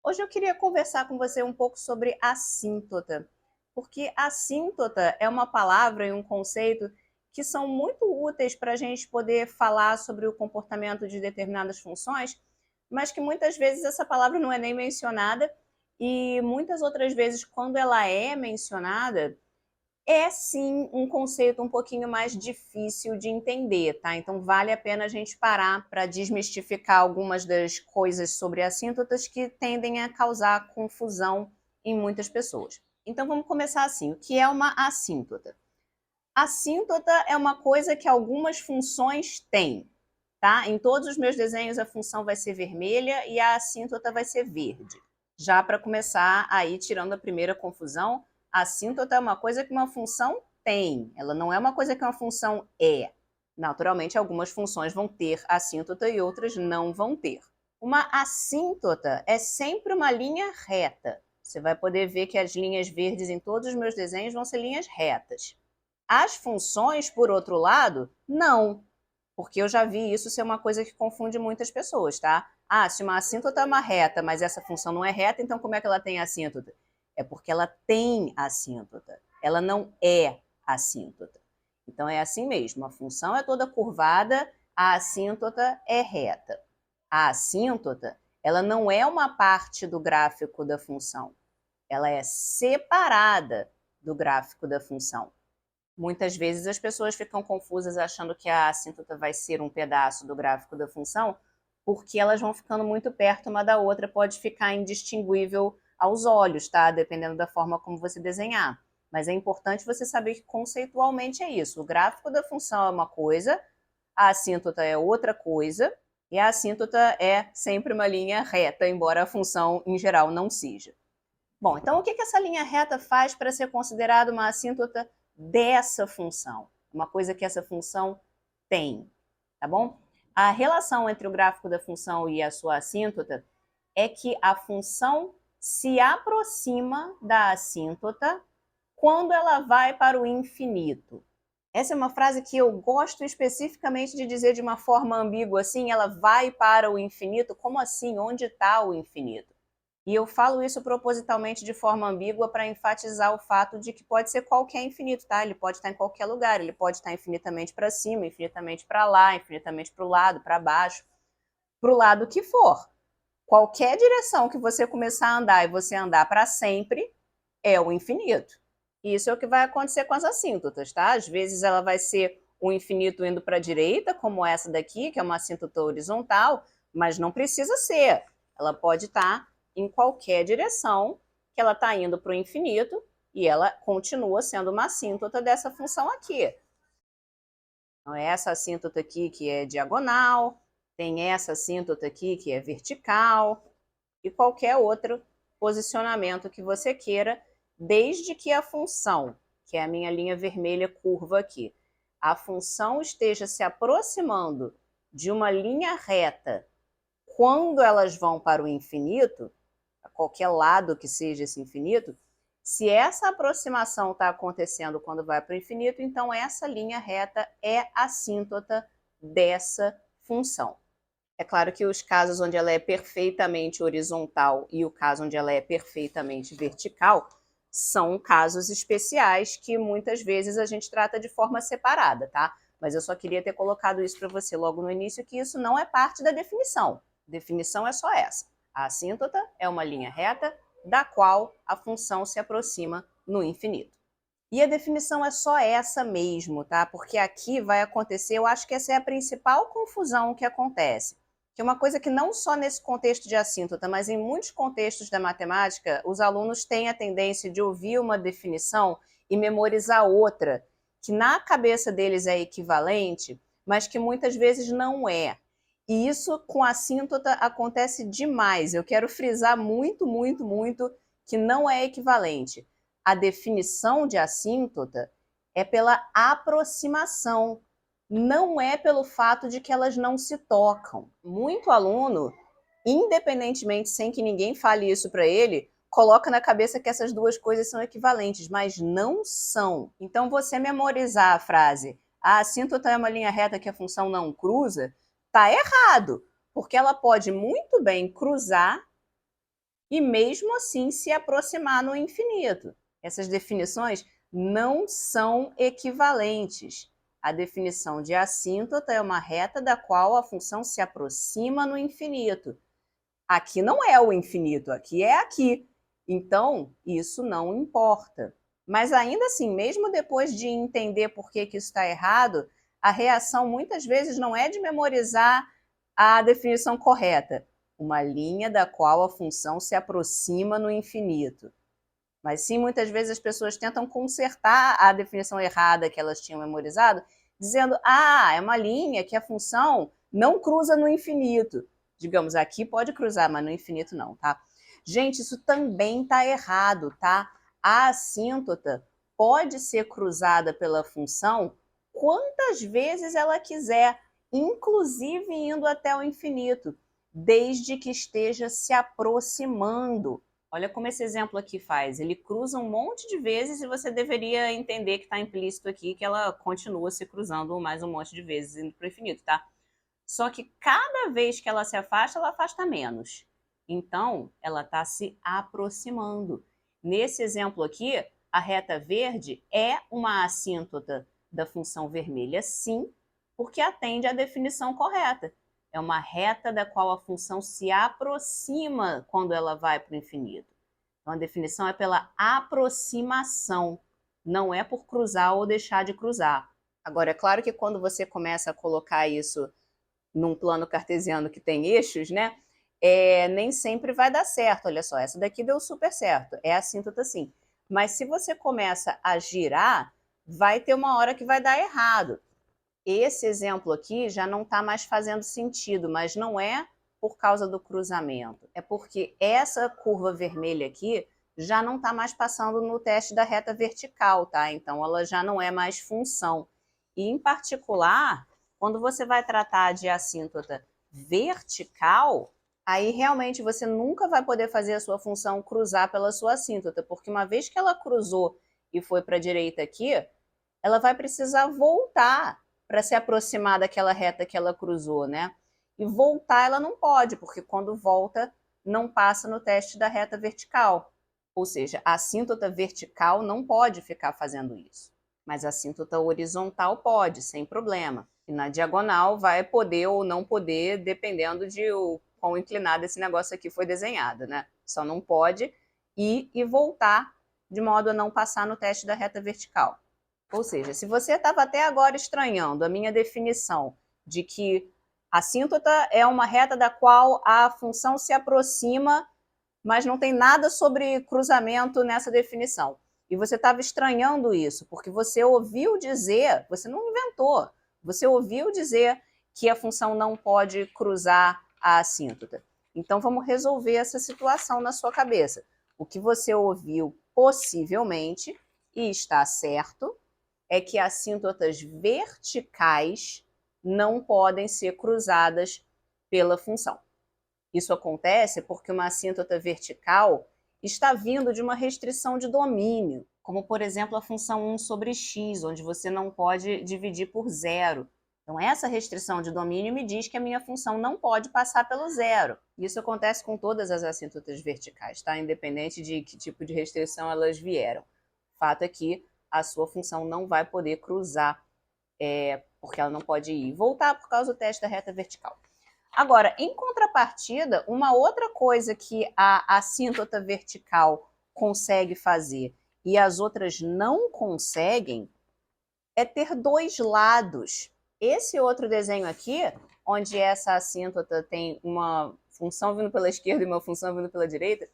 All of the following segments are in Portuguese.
Hoje eu queria conversar com você um pouco sobre assíntota, porque assíntota é uma palavra e um conceito que são muito úteis para a gente poder falar sobre o comportamento de determinadas funções, mas que muitas vezes essa palavra não é nem mencionada e muitas outras vezes, quando ela é mencionada, é sim um conceito um pouquinho mais difícil de entender, tá? Então vale a pena a gente parar para desmistificar algumas das coisas sobre assíntotas que tendem a causar confusão em muitas pessoas. Então vamos começar assim. O que é uma assíntota? Assíntota é uma coisa que algumas funções têm, tá? Em todos os meus desenhos a função vai ser vermelha e a assíntota vai ser verde. Já para começar aí tirando a primeira confusão, a assíntota é uma coisa que uma função tem, ela não é uma coisa que uma função é. Naturalmente, algumas funções vão ter assíntota e outras não vão ter. Uma assíntota é sempre uma linha reta. Você vai poder ver que as linhas verdes em todos os meus desenhos vão ser linhas retas. As funções, por outro lado, não, porque eu já vi isso ser uma coisa que confunde muitas pessoas, tá? Ah, se uma assíntota é uma reta, mas essa função não é reta, então como é que ela tem assíntota? É porque ela tem assíntota, ela não é assíntota. Então é assim mesmo, a função é toda curvada, a assíntota é reta. A assíntota, ela não é uma parte do gráfico da função, ela é separada do gráfico da função. Muitas vezes as pessoas ficam confusas achando que a assíntota vai ser um pedaço do gráfico da função, porque elas vão ficando muito perto uma da outra, pode ficar indistinguível aos olhos, tá? Dependendo da forma como você desenhar. Mas é importante você saber que conceitualmente é isso. O gráfico da função é uma coisa, a assíntota é outra coisa, e a assíntota é sempre uma linha reta, embora a função em geral não seja. Bom, então o que essa linha reta faz para ser considerada uma assíntota dessa função? Uma coisa que essa função tem, tá bom? A relação entre o gráfico da função e a sua assíntota é que a função se aproxima da assíntota quando ela vai para o infinito. Essa é uma frase que eu gosto especificamente de dizer de uma forma ambígua, assim, ela vai para o infinito. Como assim? Onde está o infinito? E eu falo isso propositalmente de forma ambígua para enfatizar o fato de que pode ser qualquer infinito, tá? Ele pode estar em qualquer lugar, ele pode estar infinitamente para cima, infinitamente para lá, infinitamente para o lado, para baixo, para o lado que for. Qualquer direção que você começar a andar e você andar para sempre é o infinito. Isso é o que vai acontecer com as assíntotas, tá? Às vezes ela vai ser o infinito indo para a direita, como essa daqui, que é uma assíntota horizontal, mas não precisa ser. Ela pode estar em qualquer direção que ela está indo para o infinito e ela continua sendo uma assíntota dessa função aqui. Então, essa assíntota aqui que é diagonal, tem essa assíntota aqui que é vertical e qualquer outro posicionamento que você queira, desde que a função, que é a minha linha vermelha curva aqui, a função esteja se aproximando de uma linha reta quando elas vão para o infinito, a qualquer lado que seja esse infinito, se essa aproximação está acontecendo quando vai para o infinito, então essa linha reta é assíntota dessa função. É claro que os casos onde ela é perfeitamente horizontal e o caso onde ela é perfeitamente vertical são casos especiais que muitas vezes a gente trata de forma separada, tá? Mas eu só queria ter colocado isso para você logo no início, que isso não é parte da definição. A definição é só essa. A assíntota é uma linha reta da qual a função se aproxima no infinito. E a definição é só essa mesmo, tá? Porque aqui vai acontecer, eu acho que essa é a principal confusão que acontece. Que é uma coisa que não só nesse contexto de assíntota, mas em muitos contextos da matemática, os alunos têm a tendência de ouvir uma definição e memorizar outra, que na cabeça deles é equivalente, mas que muitas vezes não é. E isso com assíntota acontece demais. Eu quero frisar muito, muito, muito que não é equivalente. A definição de assíntota é pela aproximação, não é pelo fato de que elas não se tocam. Muito aluno, independentemente, sem que ninguém fale isso para ele, coloca na cabeça que essas duas coisas são equivalentes, mas não são. Então, você memorizar a frase a assíntota é uma linha reta que a função não cruza, tá errado, porque ela pode muito bem cruzar e mesmo assim se aproximar no infinito. Essas definições não são equivalentes. A definição de assíntota é uma reta da qual a função se aproxima no infinito. Aqui não é o infinito, aqui é aqui. Então, isso não importa. Mas ainda assim, mesmo depois de entender por que isso está errado, a reação muitas vezes não é de memorizar a definição correta, uma linha da qual a função se aproxima no infinito. Mas sim, muitas vezes as pessoas tentam consertar a definição errada que elas tinham memorizado, dizendo, é uma linha que a função não cruza no infinito. Digamos, aqui pode cruzar, mas no infinito não, tá? Gente, isso também tá errado, tá? A assíntota pode ser cruzada pela função quantas vezes ela quiser, inclusive indo até o infinito, desde que esteja se aproximando. Olha como esse exemplo aqui faz. Ele cruza um monte de vezes e você deveria entender que está implícito aqui que ela continua se cruzando mais um monte de vezes indo para o infinito, tá? Só que cada vez que ela afasta menos. Então, ela está se aproximando. Nesse exemplo aqui, a reta verde é uma assíntota da função vermelha, sim, porque atende à definição correta. É uma reta da qual a função se aproxima quando ela vai para o infinito. Então, a definição é pela aproximação, não é por cruzar ou deixar de cruzar. Agora, é claro que quando você começa a colocar isso num plano cartesiano que tem eixos, né? Nem sempre vai dar certo. Olha só, essa daqui deu super certo. É a assíntota sim. Mas se você começa a girar, vai ter uma hora que vai dar errado. Esse exemplo aqui já não está mais fazendo sentido, mas não é por causa do cruzamento. É porque essa curva vermelha aqui já não está mais passando no teste da reta vertical, tá? Então ela já não é mais função. E em particular, quando você vai tratar de assíntota vertical, aí realmente você nunca vai poder fazer a sua função cruzar pela sua assíntota, porque uma vez que ela cruzou e foi para a direita aqui, ela vai precisar voltar para se aproximar daquela reta que ela cruzou, né? E voltar ela não pode, porque quando volta não passa no teste da reta vertical. Ou seja, a assíntota vertical não pode ficar fazendo isso. Mas a assíntota horizontal pode, sem problema. E na diagonal vai poder ou não poder, dependendo de o quão inclinado esse negócio aqui foi desenhado, né? Só não pode ir e voltar de modo a não passar no teste da reta vertical. Ou seja, se você estava até agora estranhando a minha definição de que a assíntota é uma reta da qual a função se aproxima, mas não tem nada sobre cruzamento nessa definição, e você estava estranhando isso, porque você ouviu dizer, você não inventou, você ouviu dizer que a função não pode cruzar a assíntota. Então vamos resolver essa situação na sua cabeça. O que você ouviu possivelmente, e está certo, é que assíntotas verticais não podem ser cruzadas pela função. Isso acontece porque uma assíntota vertical está vindo de uma restrição de domínio, como, por exemplo, a função 1 sobre x, onde você não pode dividir por zero. Então, essa restrição de domínio me diz que a minha função não pode passar pelo zero. Isso acontece com todas as assíntotas verticais, tá? Independente de que tipo de restrição elas vieram. O fato é que a sua função não vai poder cruzar, porque ela não pode ir e voltar por causa do teste da reta vertical. Agora, em contrapartida, uma outra coisa que a assíntota vertical consegue fazer e as outras não conseguem é ter dois lados. Esse outro desenho aqui, onde essa assíntota tem uma função vindo pela esquerda e uma função vindo pela direita,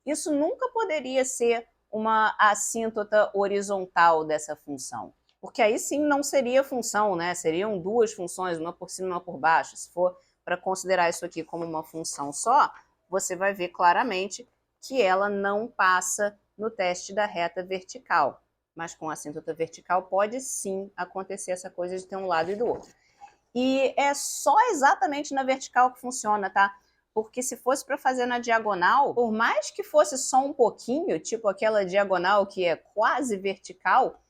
isso nunca poderia ser uma assíntota horizontal dessa função. Porque aí sim não seria função, né? Seriam duas funções, uma por cima e uma por baixo. Se for para considerar isso aqui como uma função só, você vai ver claramente que ela não passa no teste da reta vertical. Mas com a assíntota vertical pode sim acontecer essa coisa de ter um lado e do outro. E é só exatamente na vertical que funciona, tá? Porque se fosse para fazer na diagonal, por mais que fosse só um pouquinho, tipo aquela diagonal que é quase vertical,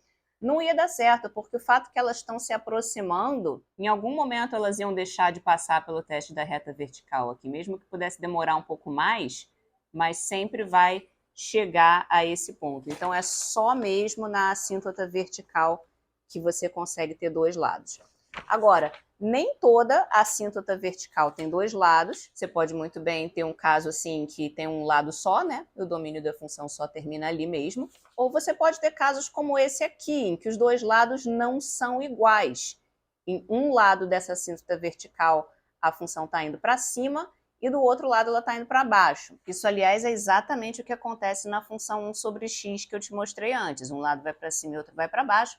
não ia dar certo, porque o fato que elas estão se aproximando, em algum momento elas iam deixar de passar pelo teste da reta vertical aqui, mesmo que pudesse demorar um pouco mais, mas sempre vai chegar a esse ponto. Então, é só mesmo na assíntota vertical que você consegue ter dois lados. Agora, nem toda assíntota vertical tem dois lados. Você pode muito bem ter um caso assim que tem um lado só, né? O domínio da função só termina ali mesmo. Ou você pode ter casos como esse aqui, em que os dois lados não são iguais. Em um lado dessa assíntota vertical, a função está indo para cima e do outro lado ela está indo para baixo. Isso, aliás, é exatamente o que acontece na função 1 sobre x que eu te mostrei antes. Um lado vai para cima e outro vai para baixo.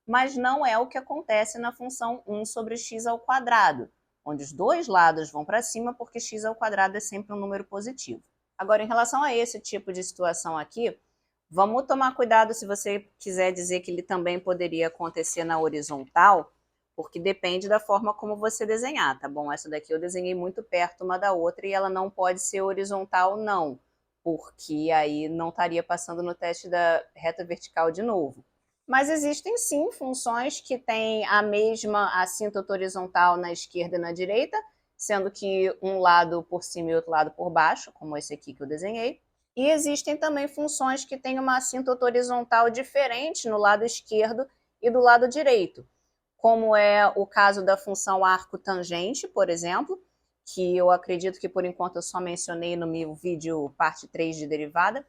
Mas não é o que acontece na função 1 sobre x ao quadrado, onde os dois lados vão para cima porque x ao quadrado é sempre um número positivo. Agora, em relação a esse tipo de situação aqui, vamos tomar cuidado se você quiser dizer que ele também poderia acontecer na horizontal, porque depende da forma como você desenhar, tá bom? Essa daqui eu desenhei muito perto uma da outra e ela não pode ser horizontal, não, porque aí não estaria passando no teste da reta vertical de novo. Mas existem sim funções que têm a mesma assíntota horizontal na esquerda e na direita, sendo que um lado por cima e outro lado por baixo, como esse aqui que eu desenhei. E existem também funções que têm uma assíntota horizontal diferente no lado esquerdo e do lado direito, como é o caso da função arco tangente, por exemplo, que eu acredito que por enquanto eu só mencionei no meu vídeo parte 3 de derivada.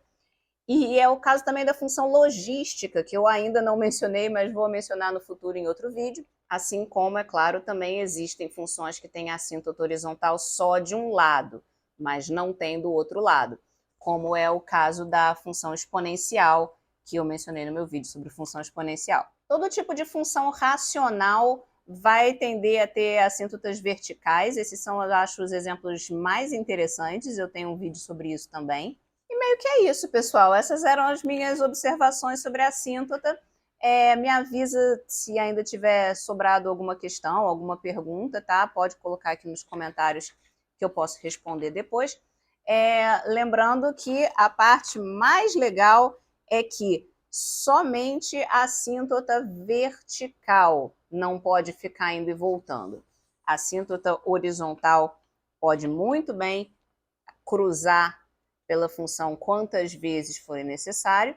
E é o caso também da função logística, que eu ainda não mencionei, mas vou mencionar no futuro em outro vídeo. Assim como, é claro, também existem funções que têm assíntota horizontal só de um lado, mas não tem do outro lado, como é o caso da função exponencial, que eu mencionei no meu vídeo sobre função exponencial. Todo tipo de função racional vai tender a ter assíntotas verticais. Esses são, eu acho, os exemplos mais interessantes. Eu tenho um vídeo sobre isso também. E meio que é isso, pessoal. Essas eram as minhas observações sobre a assíntota. Me avisa se ainda tiver sobrado alguma questão, alguma pergunta, tá? Pode colocar aqui nos comentários que eu posso responder depois. Lembrando que a parte mais legal é que somente a assíntota vertical não pode ficar indo e voltando. A assíntota horizontal pode muito bem cruzar pela função quantas vezes for necessário.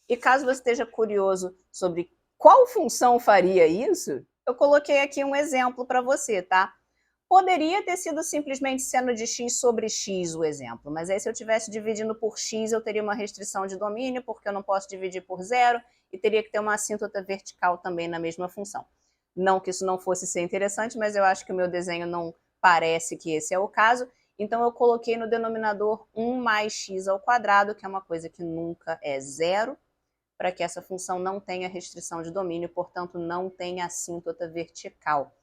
E caso você esteja curioso sobre qual função faria isso, eu coloquei aqui um exemplo para você, tá? Poderia ter sido simplesmente seno de x sobre x o exemplo, mas aí se eu estivesse dividindo por x, eu teria uma restrição de domínio, porque eu não posso dividir por zero, e teria que ter uma assíntota vertical também na mesma função. Não que isso não fosse ser interessante, mas eu acho que o meu desenho não parece que esse é o caso, então eu coloquei no denominador 1 mais x ao quadrado, que é uma coisa que nunca é zero, para que essa função não tenha restrição de domínio, portanto não tenha assíntota vertical,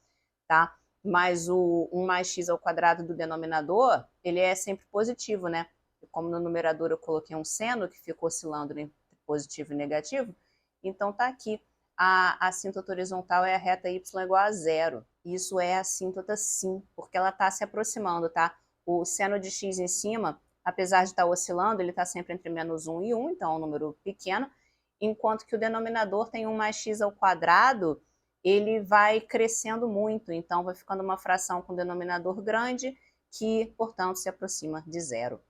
tá? Mas o 1 mais x ao quadrado do denominador, ele é sempre positivo, né? E como no numerador eu coloquei um seno que ficou oscilando entre positivo e negativo, então tá aqui. A assíntota horizontal é a reta y igual a zero. Isso é assíntota sim, porque ela está se aproximando, tá? O seno de x em cima, apesar de estar oscilando, ele está sempre entre menos 1 e 1, então é um número pequeno, enquanto que o denominador tem 1 mais x ao quadrado, ele vai crescendo muito, então vai ficando uma fração com denominador grande, que, portanto, se aproxima de zero.